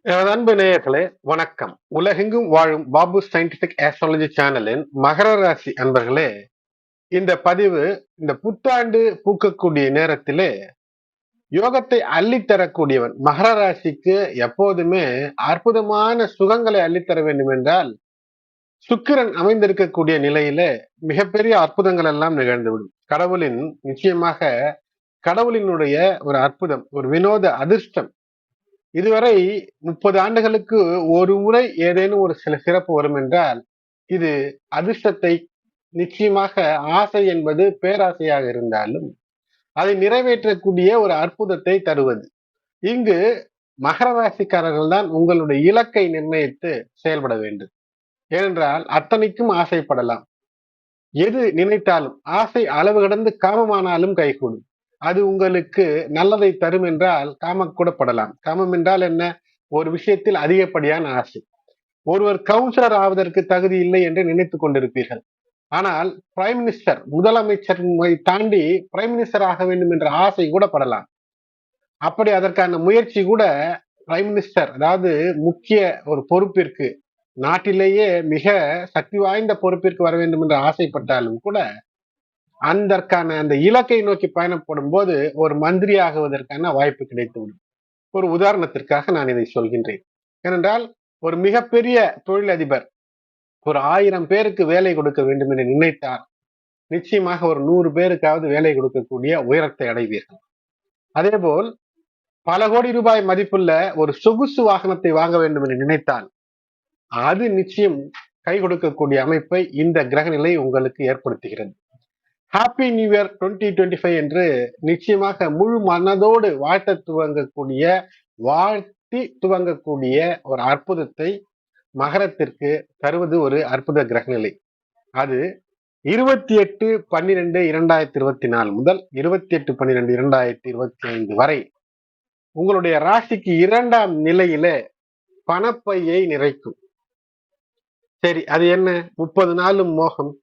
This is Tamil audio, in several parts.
எனது அன்பு நேயர்களே, வணக்கம். உலகெங்கும் வாழும் பாபு சயின்டிபிக் ஆஸ்ட்ராலஜி சேனலின் மகர ராசி அன்பர்களே, இந்த பதிவு இந்த புத்தாண்டு பூக்கக்கூடிய நேரத்திலே யோகத்தை அள்ளித்தரக்கூடியவன் மகர ராசிக்கு எப்போதுமே அற்புதமான சுகங்களை அள்ளித்தர வேண்டும் என்றால் சுக்கிரன் அமைந்திருக்கக்கூடிய நிலையிலே மிகப்பெரிய அற்புதங்கள் எல்லாம் நிகழ்ந்துவிடும். நிச்சயமாக கடவுளினுடைய ஒரு அற்புதம், ஒரு வினோத அதிர்ஷ்டம். இதுவரை 30 ஆண்டுகளுக்கு ஒரு முறை ஏதேனும் ஒரு சில சிறப்பு வரும் என்றால் இது அதிர்ஷ்டத்தை நிச்சயமாக ஆசை என்பது பேராசையாக இருந்தாலும் அதை நிறைவேற்றக்கூடிய ஒரு அற்புதத்தை தருவது. இங்கு மகர ராசிக்காரர்கள் தான் உங்களுடைய இலக்கை நிர்ணயித்து செயல்பட வேண்டும். ஏனென்றால் அத்தனைக்கும் ஆசைப்படலாம். எது நினைத்தாலும் ஆசை அளவு கடந்து காமமானாலும் கைகூடும். அது உங்களுக்கு நல்லதை தரும் என்றால் காமம் கூட படலாம். காமம் என்றால் என்ன? ஒரு விஷயத்தில் அதிகப்படியான ஆசை. ஒருவர் கவுன்சிலர் ஆவதற்கு தகுதி இல்லை என்று நினைத்துக் கொண்டிருப்பீர்கள். ஆனால் பிரைம் மினிஸ்டர், முதலமைச்சர் தாண்டி பிரைம் மினிஸ்டர் ஆக வேண்டும் என்ற ஆசை கூட படலாம். அப்படி அதற்கான முயற்சி கூட பிரைம் மினிஸ்டர், அதாவது முக்கிய ஒரு பொறுப்பிற்கு, நாட்டிலேயே மிக சக்தி வாய்ந்த பொறுப்பிற்கு வர வேண்டும் என்று ஆசைப்பட்டாலும் கூட அந்த இலக்கை நோக்கி பயணப்படும் போது ஒரு மந்திரி ஆகுவதற்கான வாய்ப்பு கிடைத்துவிடும். ஒரு உதாரணத்திற்காக நான் இதை சொல்கின்றேன். ஏனென்றால் ஒரு மிகப்பெரிய தொழிலதிபர் ஒரு 1000 பேருக்கு வேலை கொடுக்க வேண்டும் என்று நினைத்தார், நிச்சயமாக ஒரு 100 பேருக்காவது வேலை கொடுக்கக்கூடிய உயரத்தை அடைவீர்கள். அதேபோல் பல கோடி ரூபாய் மதிப்புள்ள ஒரு சொகுசு வாகனத்தை வாங்க வேண்டும் என்று நினைத்தால் அது நிச்சயம் கை கொடுக்கக்கூடிய அமைப்பை இந்த கிரகநிலை உங்களுக்கு ஏற்படுத்துகிறது. ஹாப்பி நியூ இயர் 2025 என்று நிச்சயமாக முழு மனதோடு வாழ்த்தி துவங்கக்கூடிய ஒரு அற்புதத்தை மகரத்திற்கு தருவது ஒரு அற்புத கிரகநிலை. அது 28/12/2024 முதல் 28/12/2025 வரை உங்களுடைய ராசிக்கு 2ஆம் நிலையில பணப்பையை நிறைக்கும். சரி, அது என்ன? 30 நாளும் மோகம்.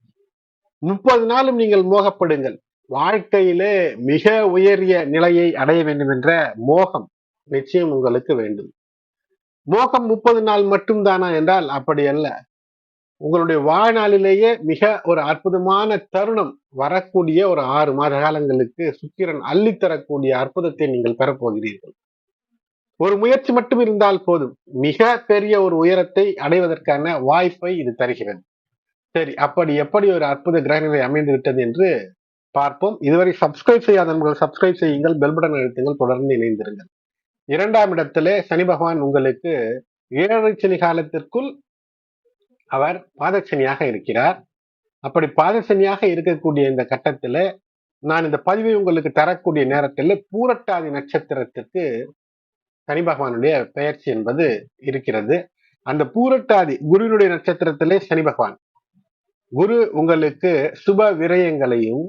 30 நாளும் நீங்கள் மோகப்படுங்கள். வாழ்க்கையிலே மிக உயரிய நிலையை அடைய வேண்டும் என்ற மோகம் நிச்சயம் உங்களுக்கு வேண்டும். மோகம் 30 நாள் மட்டும் தானா என்றால் அப்படி அல்ல. உங்களுடைய வாழ்நாளிலேயே மிக ஒரு அற்புதமான தருணம் வரக்கூடிய ஒரு 6 மாத காலங்களுக்கு சுக்கிரன் அள்ளித்தரக்கூடிய அற்புதத்தை நீங்கள் பெறப்போகிறீர்கள். ஒரு முயற்சி மட்டும் இருந்தால் போதும், மிக பெரிய ஒரு உயரத்தை அடைவதற்கான வாய்ப்பை இது தருகிறது. சரி, அப்படி எப்படி ஒரு அற்புத கிரகநிலை அமைந்து விட்டது என்று பார்ப்போம். இதுவரை சப்ஸ்கிரைப் செய்யாத நண்பர்கள் சப்ஸ்கிரைப் செய்யுங்கள், பெல் பட்டன் அழுத்துங்கள், தொடர்ந்து இணைந்திருங்கள். 2ஆம் இடத்திலே சனி பகவான் உங்களுக்கு 7 சனி காலத்திற்குள் அவர் பாதசனியாக இருக்கிறார். அப்படி பாதசனியாக இருக்கக்கூடிய இந்த கட்டத்துல நான் இந்த பதிவை உங்களுக்கு தரக்கூடிய நேரத்தில் பூரட்டாதி நட்சத்திரத்திற்கு சனி பகவானுடைய பெயர்ச்சி என்பது இருக்கிறது. அந்த பூரட்டாதி குருவினுடைய நட்சத்திரத்திலே சனி பகவான், குரு உங்களுக்கு சுப விரயங்களையும்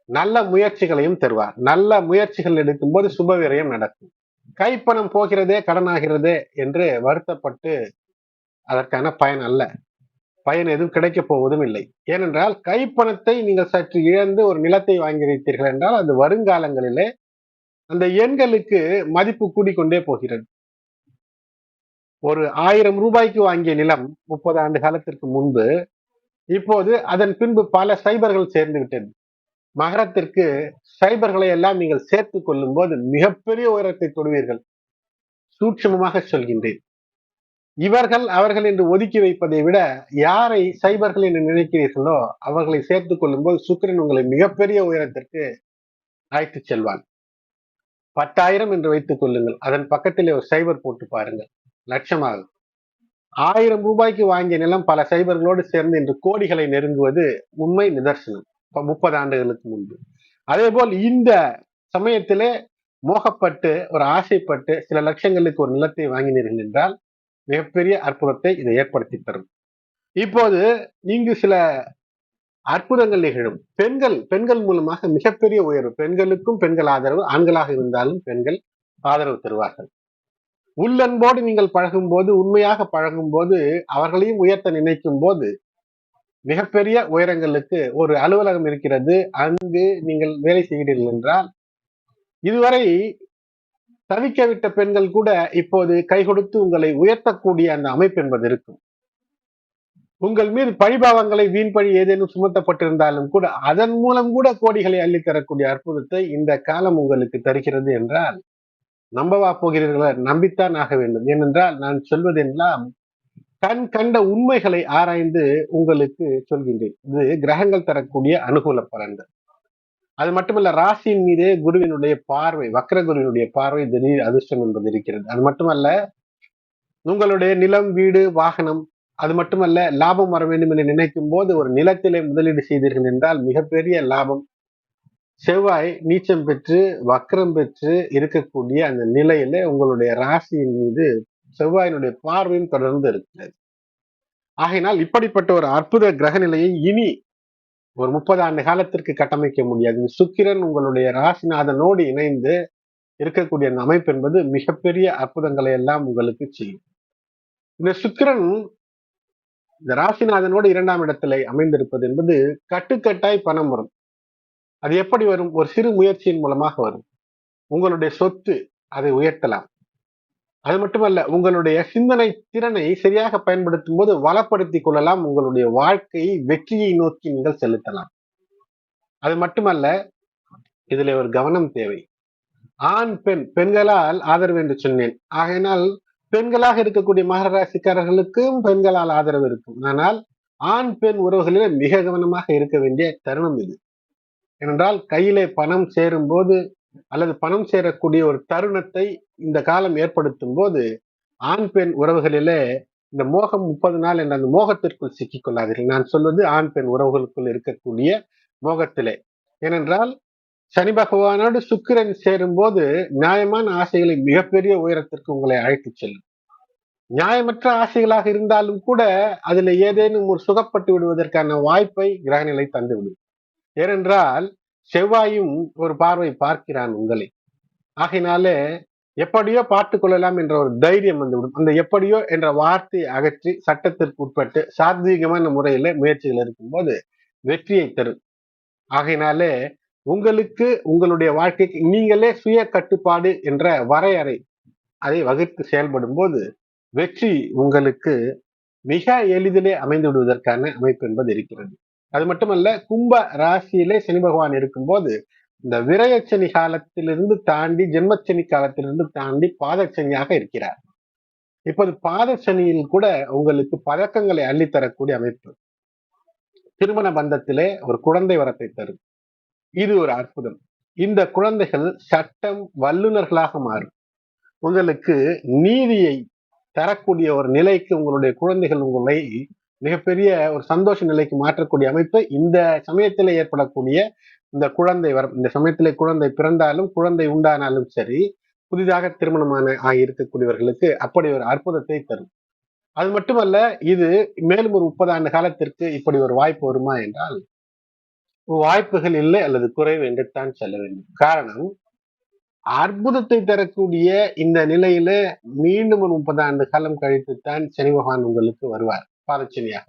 நல்ல முயற்சிகளையும் தருவார். நல்ல முயற்சிகள் எடுக்கும் போது சுப விரயம் நடக்கும். கைப்பணம் போகிறதே, கடனாகிறதே என்று வருத்தப்பட்டு அதற்கான பயன் அல்ல, பயன் எதுவும் கிடைக்கப் போவதும் இல்லை. ஏனென்றால் கைப்பணத்தை நீங்கள் சற்று இழந்து ஒரு நிலத்தை வாங்கி வைத்தீர்கள் என்றால் அது வருங்காலங்களிலே அந்த எண்களுக்கு மதிப்பு கூடிக்கொண்டே போகிறது. ஒரு 1000 ரூபாய்க்கு வாங்கிய நிலம் 30 ஆண்டு காலத்திற்கு முன்பு இப்போது அதன் பின்பு பல சைபர்கள் சேர்ந்து விட்டது. மகரத்திற்கு சைபர்களை எல்லாம் நீங்கள் சேர்த்துக் கொள்ளும் போது மிகப்பெரிய உயரத்தை தொடுவீர்கள். சூட்சமமாக சொல்கின்றேன். இவர்கள் அவர்கள் என்று ஒதுக்கி வைப்பதை விட யாரை சைபர்கள் என்று நினைக்கிறீர்களோ அவர்களை சேர்த்துக் கொள்ளும் போது சுக்கிரன் உங்களை மிகப்பெரிய உயரத்திற்கு அழைத்து செல்வான். 10,000 என்று வைத்துக் கொள்ளுங்கள், அதன் பக்கத்திலே ஒரு சைபர் போட்டு பாருங்கள், லட்சமாகும். 1000 ரூபாய்க்கு வாங்கிய நிலம் பல சைபர்களோடு சேர்ந்து இன்று கோடிகளை நெருங்குவது உண்மை நிதர்சனம். 30 ஆண்டுகளுக்கு முன்பு. அதே போல் இந்த சமயத்திலே மோகப்பட்டு ஒரு ஆசைப்பட்டு சில லட்சங்களுக்கு ஒரு நிலத்தை வாங்கினீர்கள் என்றால் மிகப்பெரிய அற்புதத்தை இதை ஏற்படுத்தி தரும். இப்போது இங்கு சில அற்புதங்கள் நிகழும். பெண்கள் மூலமாக மிகப்பெரிய உயர்வு. பெண்களுக்கும் பெண்கள் ஆதரவு, ஆண்களாக இருந்தாலும் பெண்கள் ஆதரவு தருவார்கள். உள்ளன்போடு நீங்கள் பழகும் போது, உண்மையாக பழகும் போது, அவர்களையும் உயர்த்த நினைக்கும் போது மிகப்பெரிய உயரங்களுக்கு ஒரு அலுவலகம் இருக்கிறது, அங்கு நீங்கள் வேலை செய்கிறீர்கள் என்றால் இதுவரை தவிக்க விட்ட பெண்கள் கூட இப்போது கை கொடுத்து உங்களை உயர்த்தக்கூடிய அந்த அமைப்பு என்பது இருக்கும். உங்கள் மீது பழிபாவங்களை வீண் பழி ஏதேனும் சுமத்தப்பட்டிருந்தாலும் கூட அதன் மூலம் கூட கோடிகளை அள்ளித்தரக்கூடிய அற்புதத்தை இந்த காலம் உங்களுக்கு தருகிறது என்றால் நம்பவா போகிறீர்களா? நம்பித்தான் ஆக வேண்டும். ஏனென்றால் நான் சொல்வதெல்லாம் கண் கண்ட உண்மைகளை ஆராய்ந்து உங்களுக்கு சொல்கின்றேன். இது கிரகங்கள் தரக்கூடிய அனுகூல பலன்கள். அது மட்டுமல்ல, ராசியின் மீதே குருவினுடைய பார்வை, வக்ர குருவினுடைய பார்வை திடீர் அதிர்ஷ்டம் என்பது இருக்கிறது. அது மட்டுமல்ல, உங்களுடைய நிலம், வீடு, வாகனம், அது மட்டுமல்ல, லாபம் வர வேண்டும் என்று நினைக்கும் போது ஒரு நிலத்திலே முதலீடு செய்தீர்கள் என்றால் மிகப்பெரிய லாபம். செவ்வாய் நீச்சம் பெற்று வக்ரம் பெற்று இருக்கக்கூடிய அந்த நிலையில உங்களுடைய ராசியின் மீது செவ்வாயினுடைய பார்வையும் தொடர்ந்து இருக்கிறது. ஆகையினால் இப்படிப்பட்ட ஒரு அற்புத கிரக நிலையை இனி ஒரு 30 ஆண்டு காலத்திற்கு கட்டமைக்க முடியாது. சுக்கிரன் உங்களுடைய ராசிநாதனோடு இணைந்து இருக்கக்கூடிய அந்த அமைப்பு என்பது மிகப்பெரிய அற்புதங்களை எல்லாம் உங்களுக்கு செய்யும். இந்த சுக்கிரன் இந்த ராசிநாதனோடு 2ஆம் இடத்திலே அமைந்திருப்பது என்பது கட்டுக்கட்டாய் பணம் வரும். அது எப்படி வரும்? ஒரு சிறு முயற்சியின் மூலமாக வரும். உங்களுடைய சொத்து அதை உயர்த்தலாம். அது மட்டுமல்ல, உங்களுடைய சிந்தனை திறனை சரியாக பயன்படுத்தும் போது வளப்படுத்திக் கொள்ளலாம். உங்களுடைய வாழ்க்கையை வெற்றியை நோக்கி நீங்கள் செலுத்தலாம். அது மட்டுமல்ல, இதுல ஒரு கவனம் தேவை. ஆண் பெண், பெண்களால் ஆதரவு என்று சொன்னேன். ஆகையினால் பெண்களாக இருக்கக்கூடிய மகர ராசிக்காரர்களுக்கும் பெண்களால் ஆதரவு இருக்கும். ஆனால் ஆண் பெண் உறவுகளிலே மிக கவனமாக இருக்க வேண்டிய தருணம் இது. ஏனென்றால் கையிலே பணம் சேரும் போது அல்லது பணம் சேரக்கூடிய ஒரு தருணத்தை இந்த காலம் ஏற்படுத்தும் போது ஆண் பெண் உறவுகளிலே இந்த மோகம் 30 நாள் என்ற அந்த மோகத்திற்குள் சிக்கிக் கொள்ளாதீர்கள். நான் சொல்வது ஆண் பெண் உறவுகளுக்குள் இருக்கக்கூடிய மோகத்திலே. ஏனென்றால் சனி பகவானோடு சுக்கிரன் சேரும் போது நியாயமான ஆசைகளை மிகப்பெரிய உயரத்திற்கு உங்களை அழைத்து செல்லும். நியாயமற்ற ஆசைகளாக இருந்தாலும் கூட அதுல ஏதேனும் ஒரு சுகப்பட்டு விடுவதற்கான வாய்ப்பை கிரகநிலை தந்துவிடும். ஏனென்றால் செவ்வாயும் ஒரு பார்வை பார்க்கிறான் உங்களை. ஆகையினாலே எப்படியோ பார்த்துக் கொள்ளலாம் என்ற ஒரு தைரியம் வந்துவிடும். அந்த எப்படியோ என்ற வார்த்தையை அகற்றி சட்டத்திற்கு உட்பட்டு சாத்வீகமான முறையில முயற்சிகள் இருக்கும்போது வெற்றியை தரும். ஆகையினாலே உங்களுக்கு உங்களுடைய வாழ்க்கைக்கு நீங்களே சுய கட்டுப்பாடு என்ற வரையறை அதை வகுத்து செயல்படும் போது வெற்றி உங்களுக்கு மிக எளிதிலே அமைந்து விடுவதற்கான அமைப்பு என்பது இருக்கிறது. அது மட்டுமல்ல, கும்ப ராசியிலே சனி பகவான் இருக்கும்போது இந்த விரயச்சனி காலத்திலிருந்து தாண்டி ஜென்மச்சனி காலத்திலிருந்து தாண்டி பாதச்சனியாக இருக்கிறார். இப்போது பாதச்சனியில் கூட உங்களுக்கு பதக்கங்களை அள்ளித்தரக்கூடிய அமைப்பு. திருமண பந்தத்திலே ஒரு குழந்தை வரத்தை தரும். இது ஒரு அற்புதம். இந்த குழந்தைகள் சட்டம் வல்லுநர்களாக மாறும். உங்களுக்கு நீதியை தரக்கூடிய ஒரு நிலைக்கு உங்களுடைய குழந்தைகள் உங்களை மிகப்பெரிய ஒரு சந்தோஷ நிலைக்கு மாற்றக்கூடிய அமைப்பு இந்த சமயத்திலே ஏற்படக்கூடிய இந்த குழந்தை வரம். இந்த சமயத்திலே குழந்தை பிறந்தாலும் குழந்தை உண்டானாலும் சரி, புதிதாக திருமணமான ஆகியிருக்கக்கூடியவர்களுக்கு அப்படி ஒரு அற்புதத்தை தரும். அது மட்டுமல்ல, இது மேலும் ஒரு 30 ஆண்டு காலத்திற்கு இப்படி ஒரு வாய்ப்பு வருமா என்றால் வாய்ப்புகள் இல்லை அல்லது குறைவு என்றுத்தான் சொல்ல வேண்டும். காரணம், அற்புதத்தை தரக்கூடிய இந்த நிலையில மீண்டும் ஒரு 30 ஆண்டு காலம் கழித்துத்தான் சனி பகவான் உங்களுக்கு வருவார் பாதச்சனியாக.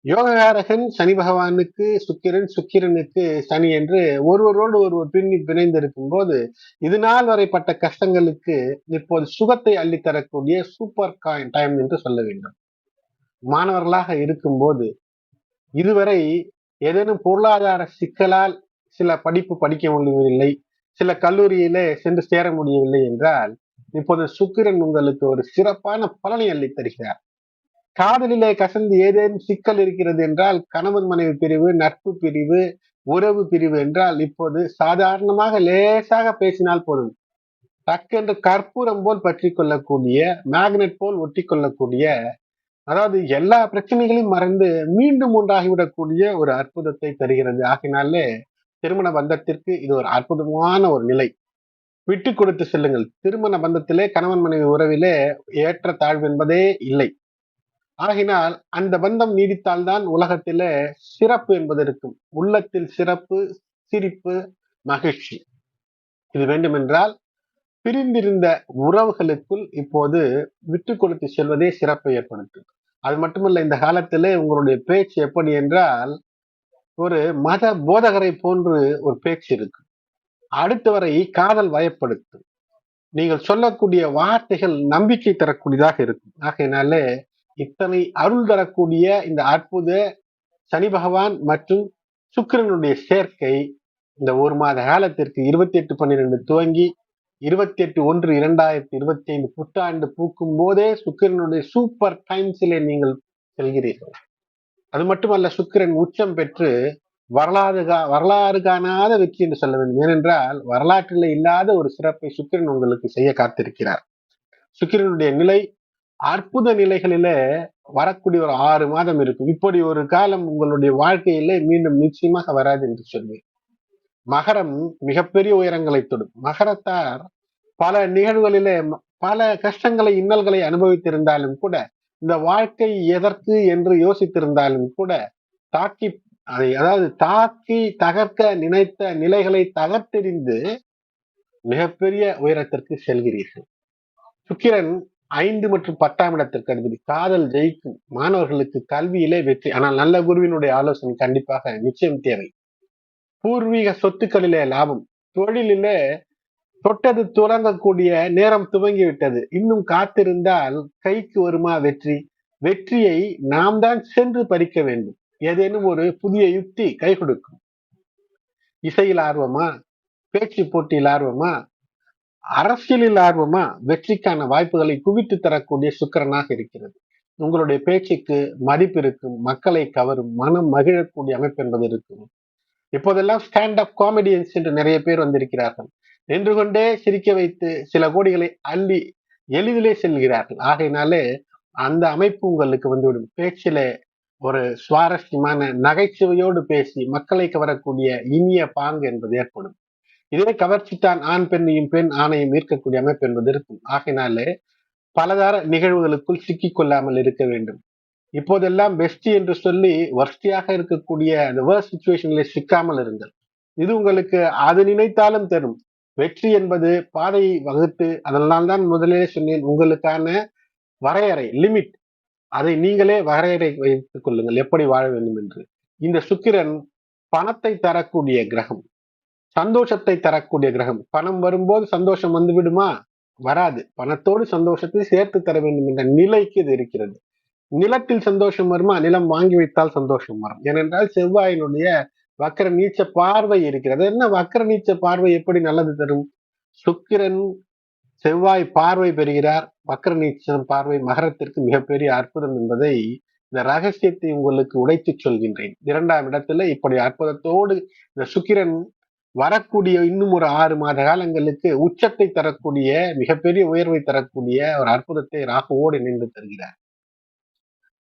யோககாரகன் சனி பகவானுக்கு சுக்கிரன், சுக்கிரனுக்கு சனி என்று ஒருவரோடு ஒருவர் பின்னி பிணைந்திருக்கும் போது இது நாள் வரைப்பட்ட கஷ்டங்களுக்கு இப்போது சுகத்தை அள்ளித்தரக்கூடிய சூப்பர் டைம் என்று சொல்ல வேண்டும். மாணவர்களாக இருக்கும்போது இதுவரை ஏதேனும் பொருளாதார சிக்கலால் சில படிப்பு படிக்க முடியவில்லை, சில கல்லூரியிலே சென்று சேர முடியவில்லை என்றால் இப்போது சுக்கிரன் உங்களுக்கு ஒரு சிறப்பான பலனை அள்ளித் தருகிறார். காதலிலே கசந்து ஏதேனும் சிக்கல் இருக்கிறது என்றால் கணவன் மனைவி பிரிவு, நட்பு பிரிவு, உறவு பிரிவு என்றால் இப்போது சாதாரணமாக லேசாக பேசினால் போதும், டக்கென்று கற்பூரம் போல் பற்றி கொள்ளக்கூடிய, மேக்னெட் போல் ஒட்டி கொள்ளக்கூடிய, அதாவது எல்லா பிரச்சனைகளையும் மறந்து மீண்டும் ஒன்றாகிவிடக்கூடிய ஒரு அற்புதத்தை தருகிறது. ஆகினாலே திருமண பந்தத்திற்கு இது ஒரு அற்புதமான ஒரு நிலை. விட்டு கொடுத்து செல்லுங்கள். திருமண பந்தத்திலே கணவன் மனைவி உறவிலே ஏற்ற தாழ்வு என்பதே இல்லை. ஆகினால் அந்த பந்தம் நீடித்தால்தான் உலகத்திலே சிறப்பு என்பது இருக்கும். உள்ளத்தில் சிறப்பு, சிரிப்பு, மகிழ்ச்சி இது வேண்டுமென்றால் பிரிந்திருந்த உறவுகளுக்குள் இப்போது விட்டு கொடுத்து செல்வதே சிறப்பை ஏற்படுத்தும். அது மட்டுமல்ல, இந்த காலத்திலே உங்களுடைய பேச்சு எப்படி என்றால் ஒரு மத போதகரை போன்று ஒரு பேச்சு இருக்கு. அடுத்தவரை காதல் வயப்படுத்தும். நீங்கள் சொல்லக்கூடிய வார்த்தைகள் நம்பிக்கை தரக்கூடியதாக இருக்கும். ஆகையினால இத்தனை அருள் தரக்கூடிய இந்த அற்புத சனி பகவான் மற்றும் சுக்கிரனுடைய சேர்க்கை இந்த ஒரு மாத காலத்திற்கு 28/12 துவங்கி 28/1/2025 புத்தாண்டு பூக்கும் போதே சுக்கிரனுடைய சூப்பர் டைம்ஸிலே நீங்கள் செல்கிறீர்கள். அது மட்டுமல்ல, சுக்கிரன் உச்சம் பெற்று வரலாறு காணாத வெற்றி என்று சொல்ல வேண்டும். ஏனென்றால் வரலாற்றில் இல்லாத ஒரு சிறப்பை சுக்கிரன் உங்களுக்கு செய்ய காத்திருக்கிறார். சுக்கிரனுடைய நிலை அற்புத நிலைகளில வரக்கூடிய ஒரு 6 மாதம் இருக்கும். இப்படி ஒரு காலம் உங்களுடைய வாழ்க்கையில மீண்டும் நிச்சயமாக வராது என்று சொல்வேன். மகரம் மிகப்பெரிய உயரங்களை தொடும். மகரத்தார் பல நிகழ்வுகளிலே பல கஷ்டங்களை இன்னல்களை அனுபவித்திருந்தாலும் கூட, இந்த வாழ்க்கை எதற்கு என்று யோசித்திருந்தாலும் கூட, தாக்கி தகர்க்க நினைத்த நிலைகளை தகர்த்தெறிந்து மிகப்பெரிய உயரத்திற்கு செல்கிறீர்கள். சுக்கிரன் 5 மற்றும் 10ஆம் இடத்திற்கு அதிபதி. காதல் ஜெயிக்கும். மாணவர்களுக்கு கல்வியிலே வெற்றி. ஆனால் நல்ல குருவினுடைய ஆலோசனை கண்டிப்பாக நிச்சயம் தேவை. பூர்வீக சொத்துக்களிலே லாபம். தொழிலிலே தொட்டது துறங்கக்கூடிய நேரம் துவங்கிவிட்டது. இன்னும் காத்திருந்தால் கைக்கு வருமா வெற்றி? வெற்றியை நாம் தான் சென்று பறிக்க வேண்டும். ஏதேனும் ஒரு புதிய யுக்தி கை கொடுக்கும். இசையில் ஆர்வமா? பேச்சு போட்டியில் ஆர்வமா? அரசியலில் ஆர்வமா? வெற்றிக்கான வாய்ப்புகளை குவித்து தரக்கூடிய சுக்கிரனாக இருக்கிறது. உங்களுடைய பேச்சுக்கு மதிப்பு இருக்கும். மக்களை கவரும். மனம் மகிழக்கூடிய அமைப்பு என்பது இருக்கும். இப்போதெல்லாம் ஸ்டாண்ட் அப் காமெடியன்ஸ் என்று நிறைய பேர் வந்திருக்கிறார்கள். நின்று கொண்டே சிரிக்க வைத்து சில கோடிகளை அள்ளி எளிதிலே செல்கிறார்கள். ஆகையினாலே அந்த அமைப்பு உங்களுக்கு வந்துவிடும். பேச்சில ஒரு சுவாரஸ்யமான நகைச்சுவையோடு பேசி மக்களை கவரக்கூடிய இனிய பாங்கு என்பது ஏற்படும். இதே கவர்ச்சித்தான் ஆண் பெண்ணையும் பெண் ஆணையும் ஈர்க்கக்கூடிய அமைப்பு என்பது இருக்கும். ஆகையினாலே பலதார நிகழ்வுகளுக்குள் சிக்கிக் கொள்ளாமல் இருக்க வேண்டும். இப்போதெல்லாம் பெஸ்டி என்று சொல்லி வர்ஸ்டியாக இருக்கக்கூடிய அந்த வேர்ஸ்ட் சிச்சுவேஷன்ல சிக்காமல் இருங்கள். இது உங்களுக்கு அது நினைத்தாலும் தரும். வெற்றி என்பது பாதையை வகுத்து, அதனால் தான் முதலே சொன்னேன், உங்களுக்கான வரையறை லிமிட், அதை நீங்களே வரையறை வைத்துக் கொள்ளுங்கள் எப்படி வாழ வேண்டும் என்று. இந்த சுக்கிரன் பணத்தை தரக்கூடிய கிரகம், சந்தோஷத்தை தரக்கூடிய கிரகம். பணம் வரும்போது சந்தோஷம் வந்து விடுமா? வராது. பணத்தோடு சந்தோஷத்தை சேர்த்து தர வேண்டும் என்ற நிலைக்கு இது இருக்கிறது. நிலத்தில் சந்தோஷம் வருமா? நிலம் வாங்கி வைத்தால் சந்தோஷம் வரும். ஏனென்றால் செவ்வாயினுடைய வக்கர நீச்ச பார்வை இருக்கிறது. என்ன வக்கர நீச்ச பார்வை எப்படி நல்லது தரும்? சுக்கிரன் செவ்வாய் பார்வை பெறுகிறார். வக்கர நீச்சம் பார்வை மகரத்திற்கு மிகப்பெரிய அற்புதம் என்பதை, இந்த ரகசியத்தை உங்களுக்கு உடைத்து சொல்கின்றேன். 2ஆம் இடத்துல இப்படி அற்புதத்தோடு இந்த சுக்கிரன் வரக்கூடிய இன்னும் ஒரு 6 மாத காலங்களுக்கு உச்சத்தை தரக்கூடிய மிகப்பெரிய உயர்வை தரக்கூடிய ஒரு அற்புதத்தை ராகுவோடு இணைந்து தருகிறார்.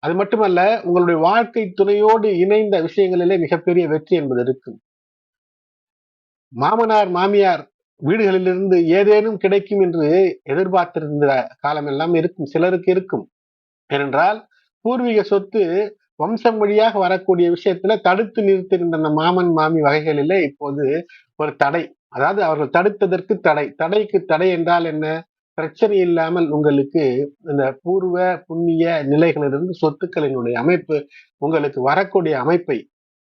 அது மட்டுமல்ல, உங்களுடைய வாழ்க்கை துணையோடு இணைந்த விஷயங்களிலே மிகப்பெரிய வெற்றி என்பது இருக்கும். மாமனார் மாமியார் வீடுகளிலிருந்து ஏதேனும் கிடைக்கும் என்று எதிர்பார்த்திருந்த காலமெல்லாம் இருக்கும். சிலருக்கு இருக்கும். ஏனென்றால் பூர்வீக சொத்து வம்சம் வழியாக வரக்கூடிய விஷயத்துல தடுத்து நிறுத்திருந்த அந்த மாமன் மாமி வகைகளிலே இப்போது ஒரு தடை, அதாவது அவர்கள் தடுத்ததற்கு தடை. தடைக்கு தடை என்றால் என்ன? பிரச்சனை இல்லாமல் உங்களுக்கு இந்த பூர்வ புண்ணிய நிலைகளிலிருந்து சொத்துக்களினுடைய அமைப்பு உங்களுக்கு வரக்கூடிய அமைப்பை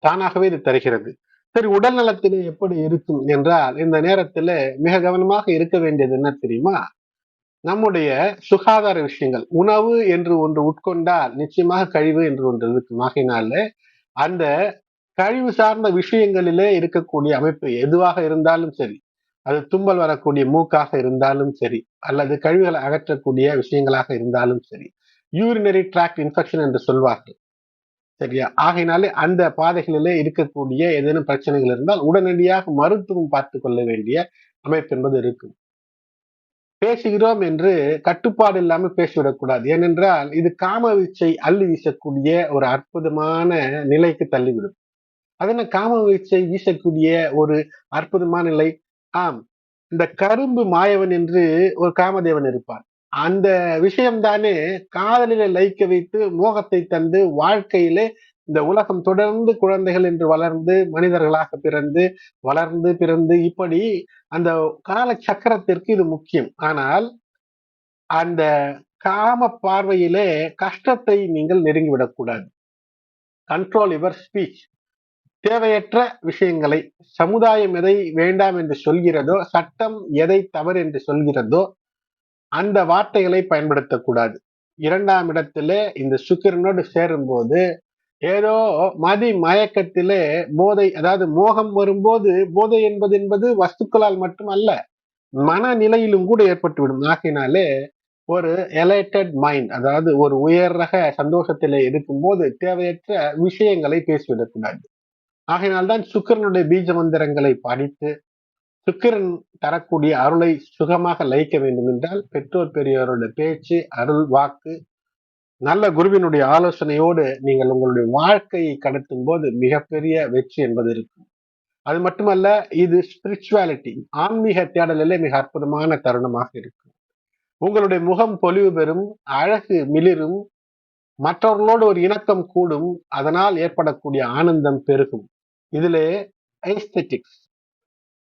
தானாகவே இது தருகிறது. சரி, உடல் நலத்திலே எப்படி இருக்கும் என்றால், இந்த நேரத்துல மிக கவனமாக இருக்க வேண்டியது என்ன தெரியுமா? நம்முடைய சுகாதார விஷயங்கள். உணவு என்று ஒன்று உட்கொண்டால் நிச்சயமாக கழிவு என்று ஒன்று இருக்கும். ஆகையினால அந்த கழிவு சார்ந்த விஷயங்களிலே இருக்கக்கூடிய அமைப்பு எதுவாக இருந்தாலும் சரி, அது தும்பல் வரக்கூடிய மூக்காக இருந்தாலும் சரி, அல்லது கழிவுகளை அகற்றக்கூடிய விஷயங்களாக இருந்தாலும் சரி, யூரினரி ட்ராக்ட் இன்ஃபெக்ஷன் என்று சொல்வார்கள். சரியா? ஆகையினாலே அந்த பாதைகளிலே இருக்கக்கூடிய ஏதேனும் பிரச்சனைகள் இருந்தால் உடனடியாக மருத்துவம் பார்த்து கொள்ள வேண்டிய அமைப்பு என்பது இருக்கும். பேசுகிறோம் என்று கட்டுப்பாடு இல்லாமல் பேசிவிடக்கூடாது. ஏனென்றால் இது காம வீச்சை அள்ளி வீசக்கூடிய ஒரு அற்புதமான நிலைக்கு தள்ளிவிடும். அதென்ன காம வீச்சை வீசக்கூடிய ஒரு அற்புதமான நிலை? ஆம், இந்த கரும்பு மாயவன் என்று ஒரு காமதேவன் இருப்பான். அந்த விஷயம்தானே காதலிலே லயிக்க வைத்து மோகத்தை தந்து வாழ்க்கையிலே இந்த உலகம் தொடர்ந்து குழந்தைகள் என்று வளர்ந்து மனிதர்களாக பிறந்து வளர்ந்து பிறந்து இப்படி அந்த கால சக்கரத்திற்கு இது முக்கியம். ஆனால் அந்த காம பார்வையிலே கஷ்டத்தை நீங்கள் நெருங்கிவிடக்கூடாது. Control your speech. தேவையற்ற விஷயங்களை, சமுதாயம் எதை வேண்டாம் என்று சொல்கிறதோ, சட்டம் எதை தவறு என்று சொல்கிறதோ அந்த வார்த்தைகளை பயன்படுத்தக்கூடாது. 2ஆம் இடத்திலே இந்த சுக்கிரனோடு சேரும்போது ஏதோ மதி மயக்கத்திலே போதை, அதாவது மோகம் வரும்போது போதை என்பது வஸ்துக்களால் மட்டும் அல்ல, மனநிலையிலும் கூட ஏற்பட்டுவிடும். ஆகையினாலே ஒரு எலைட்டட் மைண்ட், அதாவது ஒரு உயர் ரக சந்தோஷத்திலே இருக்கும்போது தேவையற்ற விஷயங்களை பேசிவிடக்கூடாது. ஆகையினால்தான் சுக்கிரனுடைய பீஜ மந்திரங்களை படித்து சுக்கிரன் தரக்கூடிய அருளை சுகமாக லயிக்க வேண்டும் என்றால் பெற்றோர் பெரியோருடைய பேச்சு, அருள், வாக்கு, நல்ல குருவினுடைய ஆலோசனையோடு நீங்கள் உங்களுடைய வாழ்க்கையை கடத்தும் போது மிகப்பெரிய வெற்றி என்பது இருக்கும். அது மட்டுமல்ல, இது ஸ்பிரிச்சுவாலிட்டி, ஆன்மீக தேடலிலே மிக அற்புதமான தருணமாக இருக்கும். உங்களுடைய முகம் பொலிவு பெறும், அழகு மிளிரும், மற்றவர்களோடு ஒரு இணக்கம் கூடும், அதனால் ஏற்படக்கூடிய ஆனந்தம் பெருகும். இதிலே ஐஸ்தெட்டிக்ஸ்,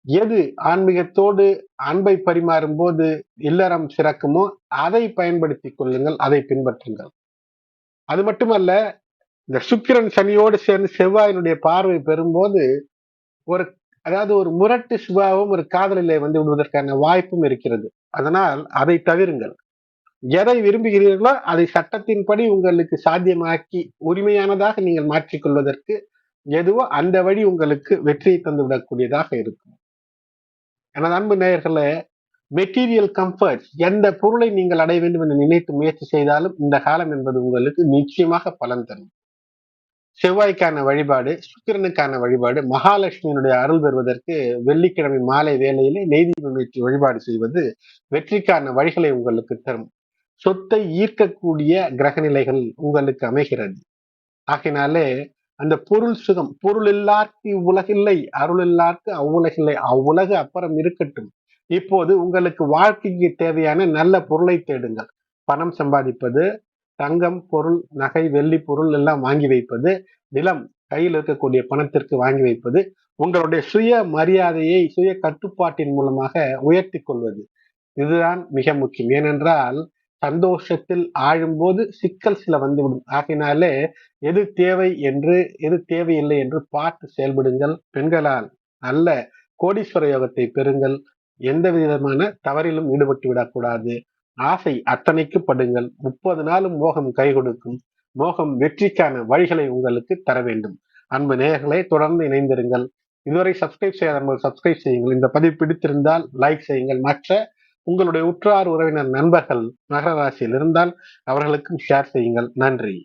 எது ஆன்மீகத்தோடு அன்பை பரிமாறும் போது இல்லறம் சிறக்குமோ அதை பயன்படுத்திக் கொள்ளுங்கள், அதை பின்பற்றுங்கள். அது மட்டுமல்ல, இந்த சுக்கிரன் சனியோடு சேர்ந்து செவ்வாயினுடைய பார்வை பெறும்போது ஒரு, அதாவது ஒரு முரட்டு சுபாவம் ஒரு காதலிலே வந்து விடுவதற்கான வாய்ப்பும் இருக்கிறது. அதனால் அதை தவிருங்கள். எதை விரும்புகிறீர்களோ அதை சட்டத்தின்படி உங்களுக்கு சாத்தியமாக்கி உரிமையானதாக நீங்கள் மாற்றிக்கொள்வதற்கு எதுவோ அந்த வழி உங்களுக்கு வெற்றியை தந்துவிடக்கூடியதாக இருக்கும். எனது அன்பு நேயர்களே, மெட்டீரியல் கம்ஃபர்ட், எந்த பொருளை நீங்கள் அடைய வேண்டும் என்று நினைத்து முயற்சி செய்தாலும் இந்த காலம் என்பது உங்களுக்கு நிச்சயமாக பலன் தரும். செவ்வாய்க்கான வழிபாடு, சுக்கிரனுக்கான வழிபாடு, மகாலட்சுமியினுடைய அருள் பெறுவதற்கு வெள்ளிக்கிழமை மாலை வேளையிலே நெய்தீபம் ஏற்றி வழிபாடு செய்வது வெற்றிக்கான வழிகளை உங்களுக்கு தரும். சொத்தை ஈர்க்கக்கூடிய கிரகநிலைகள் உங்களுக்கு அமைகிறது. ஆகினாலே அந்த பொருள் சுகம், பொருள் இல்லார்க்கு இவ்வுலகில்லை, அருள் இல்லார்க்கு அவ்வுலகில்லை, அவ்வுலகு அப்புறம் இருக்கட்டும். இப்போது உங்களுக்கு வாழ்க்கைக்கு தேவையான நல்ல பொருளை தேடுங்கள். பணம் சம்பாதிப்பது, தங்கம், பொருள், நகை, வெள்ளி பொருள் எல்லாம் வாங்கி வைப்பது, நிலம், கையில் இருக்கக்கூடிய பணத்திற்கு வாங்கி வைப்பது, உங்களுடைய சுய மரியாதையை சுய கட்டுப்பாட்டின் மூலமாக உயர்த்தி கொள்வது, இதுதான் மிக முக்கியம். ஏனென்றால் சந்தோஷத்தில் ஆழும்போது சிக்கல் சில வந்துவிடும். ஆகினாலே எது தேவை என்று எது தேவையில்லை என்று பார்த்து செயல்படுங்கள். பெண்களால் நல்ல கோடீஸ்வர யோகத்தை பெறுங்கள். எந்த விதமான தவறிலும் ஈடுபட்டு விடக்கூடாது. ஆசை அத்தனைக்கு படுங்கள். 30 நாளும் மோகம் கை கொடுக்கும். மோகம் வெற்றிக்கான வழிகளை உங்களுக்கு தர வேண்டும். அன்பு நேயர்களை தொடர்ந்து இணைந்திருங்கள். இதுவரை சப்ஸ்கிரைப் செய்யாதவர்கள் சப்ஸ்கிரைப் செய்யுங்கள். இந்த பதிவு பிடித்திருந்தால் லைக் செய்யுங்கள். மற்ற உங்களுடைய உற்றார் உறவினர் நண்பர்கள் மகர ராசியில் இருந்தால் அவர்களுக்கும் ஷேர் செய்யுங்கள். நன்றி.